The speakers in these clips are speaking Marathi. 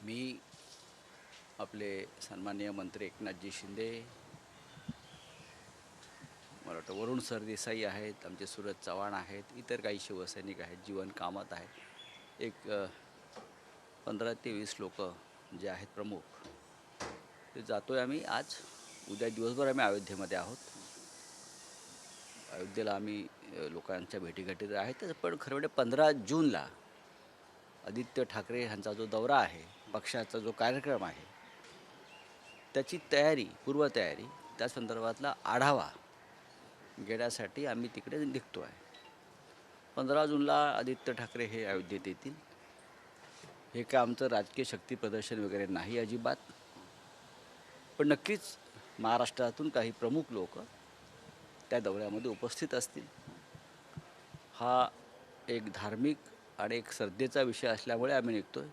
मी आपले सन्माननीय मंत्री एकनाथजी शिंदे, मला वाटतं वरुण सरदेसाई आहेत, आमचे सूरज चव्हाण आहेत, इतर काही शिवसैनिक आहेत, जीवन कामत आहेत. एक 15 ते 20 लोक जे आहेत प्रमुख, ते जातो आहे आम्ही आज. उद्या दिवसभर आम्ही अयोध्येमध्ये आहोत. अयोध्येला आम्ही लोकांच्या भेटीगाठी आहेतच, पण खरं म्हणजे 15 जूनला आदित्य ठाकरे यांचा जो दौरा आहे, पक्षाचा जो कार्यक्रम आहे, त्याची तयारी, पूर्वतयारी, त्या संदर्भातला आढावा घेण्यासाठी आम्ही तिकडे निघतो आहे. 15 जूनला आदित्य ठाकरे हे अयोध्येत येतील. हे काय आमचं राजकीय शक्ती प्रदर्शन वगैरे नाही अजिबात, पण नक्कीच महाराष्ट्रातून काही प्रमुख लोक त्या दौऱ्यामध्ये उपस्थित असतील. हा एक धार्मिक आणि एक श्रद्धेचा विषय असल्यामुळे आम्ही निघतो आहे.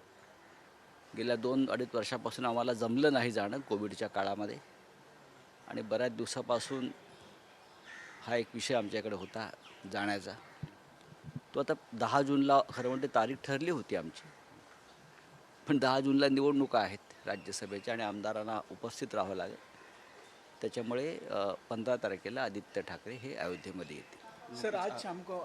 गेल्या 2-2.5 वर्षापासून आम्हाला जमलं नाही जाणं कोविडच्या काळामध्ये, आणि बऱ्याच दिवसापासून हा एक विषय आमच्याकडे होता जाण्याचा. तो आता 10 जूनला खरं म्हणजे तारीख ठरली होती आमची, पण 10 जूनला निवडणुका आहेत राज्यसभेच्या आणि आमदारांना उपस्थित राहावं लागेल. त्याच्यामुळे 15 तारखेला आदित्य ठाकरे हे अयोध्येमध्ये येतील. सर आज शाम को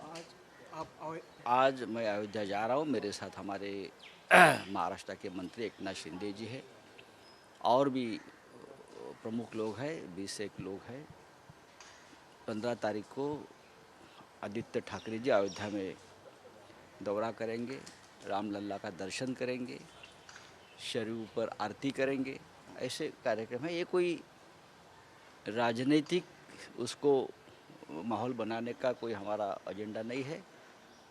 आज मैं अयोध्या जा रहा हूँ. मेरे साथ हमारे महाराष्ट्र के मंत्री एकनाथ शिंदे जी हैं, और भी प्रमुख लोग हैं, 20-1 लोग हैं. 15 तारीख को आदित्य ठाकरे जी अयोध्या में दौरा करेंगे, रामलल्ला का दर्शन करेंगे, शरीर पर आरती करेंगे. ऐसे कार्यक्रम है. ये कोई राजनीतिक उसको माहौल बनाने का कोई हमारा एजेंडा नहीं है.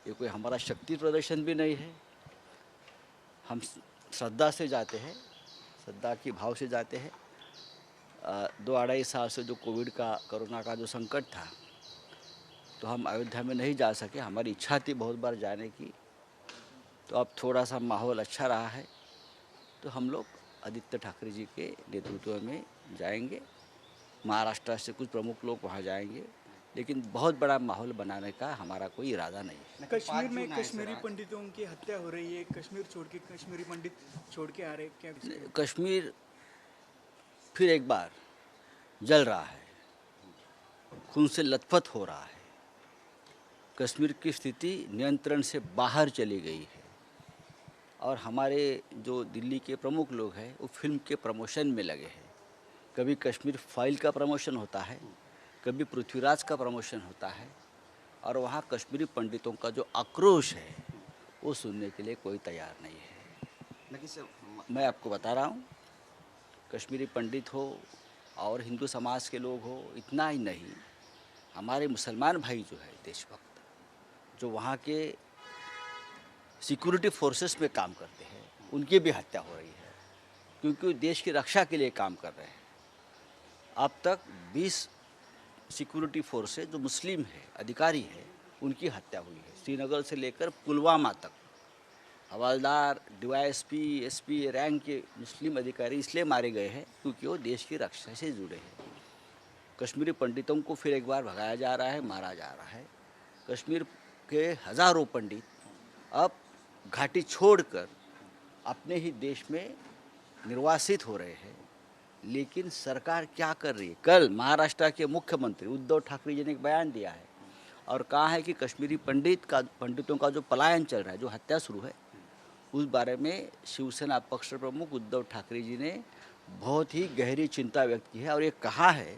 ये कोई हमारा शक्ति प्रदर्शन भी नहीं है. हम श्रद्धा से जाते हैं, श्रद्धा की भाव से जाते हैं. 2-2.5 साल से जो कोरोना का जो संकट था, तो हम अयोध्या में नहीं जा सके. हमारी इच्छा थी बहुत बार जाने की, तो अब थोड़ा सा माहौल अच्छा रहा है, तो हम लोग आदित्य ठाकरे जी के नेतृत्व में जाएंगे. महाराष्ट्र से कुछ प्रमुख लोग वहाँ जाएंगे, लेकिन बहुत बड़ा माहौल बनाने का हमारा कोई इरादा नहीं है. कश्मीर में कश्मीरी पंडितों की हत्या हो रही है. कश्मीर छोड़ के कश्मीरी पंडित छोड़ के आ रहे, क्या कश्मीर फिर एक बार जल रहा है, खून से लथपथ हो रहा है. कश्मीर की स्थिति नियंत्रण से बाहर चली गई है, और हमारे जो दिल्ली के प्रमुख लोग हैं वो फिल्म के प्रमोशन में लगे हैं. कभी कश्मीर फाइल का प्रमोशन होता है, कभी पृथ्वीराज का प्रमोशन होता है, और वहाँ कश्मीरी पंडितों का जो आक्रोश है वो सुनने के लिए कोई तैयार नहीं है. मैं आपको बता रहा हूँ, कश्मीरी पंडित हो और हिंदू समाज के लोग हो, इतना ही नहीं, हमारे मुसलमान भाई जो है देशभक्त, जो वहाँ के सिक्योरिटी फोर्सेस में काम करते हैं, उनकी भी हत्या हो रही है, क्योंकि वो देश की रक्षा के लिए काम कर रहे हैं. अब तक 20 सिक्योरिटी फोर्सेस जो मुस्लिम है, अधिकारी है, उनकी हत्या हुई है. श्रीनगर से लेकर पुलवामा तक हवलदार, डीवाईएसपी, एसपी रैंक के मुस्लिम अधिकारी इसलिए मारे गए हैं क्योंकि वो देश की रक्षा से जुड़े हैं. कश्मीरी पंडितों को फिर एक बार भगाया जा रहा है, मारा जा रहा है. कश्मीर के हज़ारों पंडित अब घाटी छोड़कर अपने ही देश में निर्वासित हो रहे हैं. लेकिन सरकार क्या कर रही है? कल महाराष्ट्र के मुख्यमंत्री उद्धव ठाकरे जी ने एक बयान दिया है और कहा है कि कश्मीरी पंडितों का जो पलायन चल रहा है, जो हत्या शुरू है, उस बारे में शिवसेना पक्ष प्रमुख उद्धव ठाकरे जी ने बहुत ही गहरी चिंता व्यक्त की है, और ये कहा है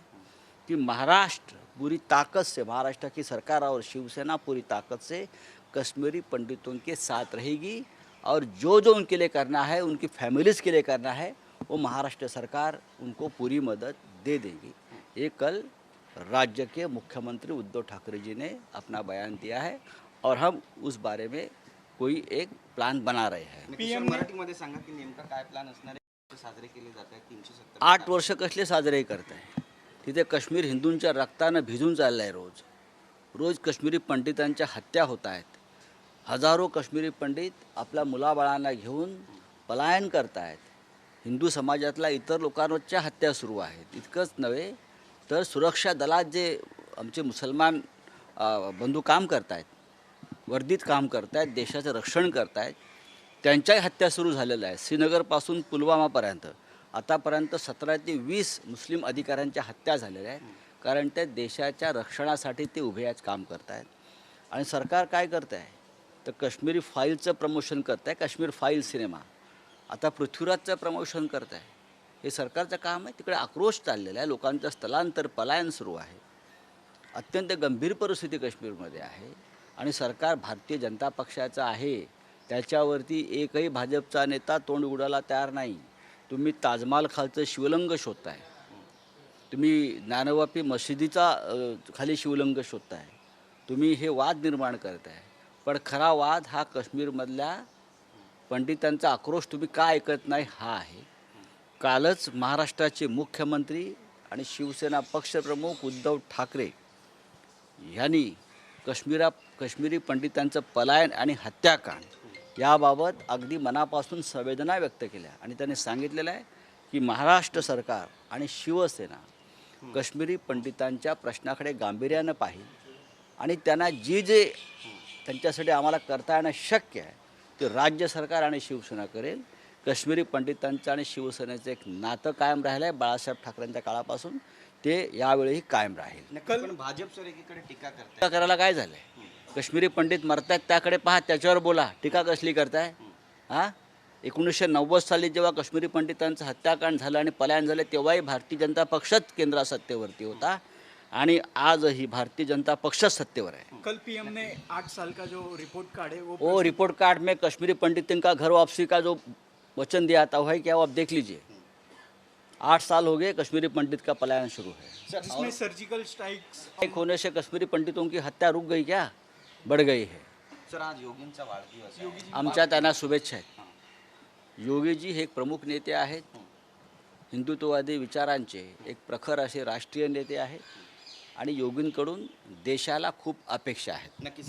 कि महाराष्ट्र पूरी ताकत से, महाराष्ट्र की सरकार और शिवसेना पूरी ताकत से कश्मीरी पंडितों के साथ रहेगी, और जो जो उनके लिए करना है, उनकी फैमिलीज़ के लिए करना है, वो महाराष्ट्र सरकार उनको पूरी मदद दे देगी. ये कल राज्य के मुख्यमंत्री उद्धव ठाकरे जी ने अपना बयान दिया है, और हम उस बारे में कोई एक प्लान बना रहे हैं. पीएम मराठीमध्ये सांगा की नेमका काय प्लॅन असणार आहे. साजरे केले जात आहेत 370. 8 वर्ष कसले साजरे करत आहे. तिथे काश्मीर हिंदूंच्या रक्तानं भिजून चाललं आहे. रोज काश्मीरी पंडितांच्या हत्या होत आहेत. हजारो काश्मीरी पंडित आपल्या मुलाबाळांना घेऊन पलायन करत आहेत. हिंदू समाजातल्या इतर लोकांवरच्या हत्या सुरू आहेत. इतकंच नव्हे तर सुरक्षा दलात जे आमचे मुसलमान बंधू काम करत आहेत, वर्दीत काम करत आहेत, देशाचं रक्षण करत आहेत, त्यांच्याही हत्या सुरू झालेल्या आहेत. श्रीनगरपासून पुलवामापर्यंत आतापर्यंत 17 ते 20 मुस्लिम अधिकाऱ्यांच्या हत्या झालेल्या आहेत. कारण त्या देशाच्या रक्षणासाठी ते उभे आज काम करत आहेत. आणि सरकार काय करत आहे तर काश्मीरी फाईलचं प्रमोशन करत आहे. काश्मीर फाईल सिनेमा आता पृथ्वीराजचं प्रमोशन करत आहे. हे सरकारचं काम आहे. तिकडे आक्रोश चाललेला आहे. लोकांचं स्थलांतर पलायन सुरू आहे. अत्यंत गंभीर परिस्थिती काश्मीरमध्ये आहे. आणि सरकार भारतीय जनता पक्षाचं आहे. त्याच्यावरती एकही भाजपचा नेता तोंड उघडायला तयार नाही. तुम्ही ताजमहाल खालचं शिवलिंग शोधताय. तुम्ही ज्ञानवापी मशिदीचा खाली शिवलिंग शोधताय. तुम्ही हे वाद निर्माण करताय. पण खरा वाद हा काश्मीरमधल्या पंडितांचा आक्रोश तुम्ही का ऐकत नाही हा आहे. कालच महाराष्ट्राचे मुख्यमंत्री आणि शिवसेना पक्षप्रमुख उद्धव ठाकरे यांनी काश्मीरी पंडितांचं पलायन आणि हत्याकांड याबाबत अगदी मनापासून संवेदना व्यक्त केल्या. आणि त्यांनी सांगितलेलं आहे की महाराष्ट्र सरकार आणि शिवसेना काश्मीरी पंडितांच्या प्रश्नाकडे गांभीर्यानं पाहिल आणि त्यांना जे त्यांच्यासाठी आम्हाला करता येणं शक्य आहे ते राज्य सरकार आणि शिवसेना करेल. काश्मीरी पंडितांचं आणि शिवसेनेचं एक नातं कायम राहिलं आहे बाळासाहेब ठाकरेंच्या काळापासून. ते यावेळीही कायम राहील. पण भाजप सर एकीकडे टीका करताय. टीका करायला काय झालं आहे? काश्मीरी पंडित मरतायत त्याकडे पहा, त्याच्यावर बोला. टीका कसली करताय? हां 1990 साली जेव्हा काश्मीरी पंडितांचं हत्याकांड झालं आणि पलायन झालं तेव्हाही भारतीय जनता पक्षच केंद्रात सत्तेवरती होता आणि आजही भारतीय जनता पक्षच सत्तेवर है. कल पीएम ने 8 साल का जो रिपोर्ट कार्ड है वो रिपोर्ट कार्ड में कश्मीरी पंडितों का घर वापसी का जो वचन दिया था वही क्या वो आप देख लीजिए. 8 साल हो गए कश्मीरी पंडित का पलायन शुरू है. जिसमें सर्जिकल स्ट्राइक्स एक होने से कश्मीरी पंडितों की हत्या रुक गई क्या? बढ़ गई है. सर आज योगींचा वाढदिवस आहे. आमच्या त्यांना शुभेच्छा आहेत. योगीजी हे एक प्रमुख नेते आहेत. हिंदुत्ववादी विचारांचे एक प्रखर असे राष्ट्रीय नेते आहेत आणि योगींकडून देशाला खूप अपेक्षा आहेत. नक्कीच